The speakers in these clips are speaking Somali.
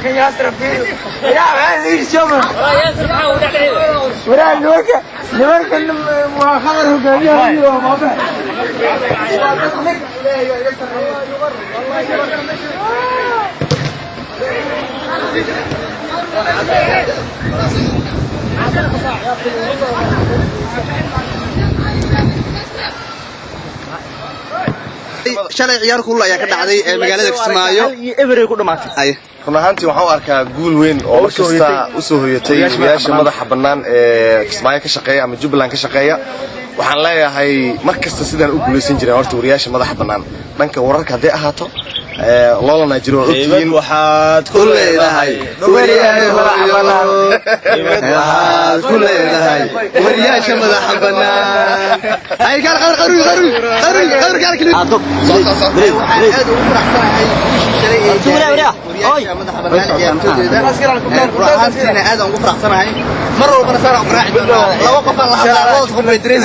ياسر فيه يا عادي شوف ولا نوكا نوكا مؤخرا كان يا بابا shalay ciyaar kulul ayaa ka dhacday ee magaalada Kismaayo eberay ku dhamaatay ay runaantii waxaan u arkaa guul weyn oo markasta u soo hoyatay wiilasha madaxa bannaan ee Kismaayo ka shaqeeya ama Jubbaland ka shaqeeya waxaan leeyahay markasta sidaan u guuleysan jireen horta wiilasha madaxa bannaan dhanka wararka haday ahaato loolana jiro ogtiin waxaad ku leedahay wariyaha madaxa bannaan waxaad ku leedahay wariyaha madaxa bannaan ay kala qaru kala kala aadog aad ugu faraxsanahay ruuxaantiina aad ugu faraxsanahay mar walbana saaran qaraaci laba qof la hadlaa qof meedrin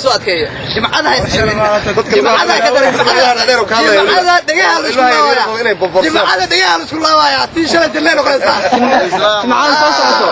soodkeeya jimcadaha jimcadaha ka daran jimcadaha dhagaha la isku laawaya tii shalay dileen oo kale jimcadaha soo socoto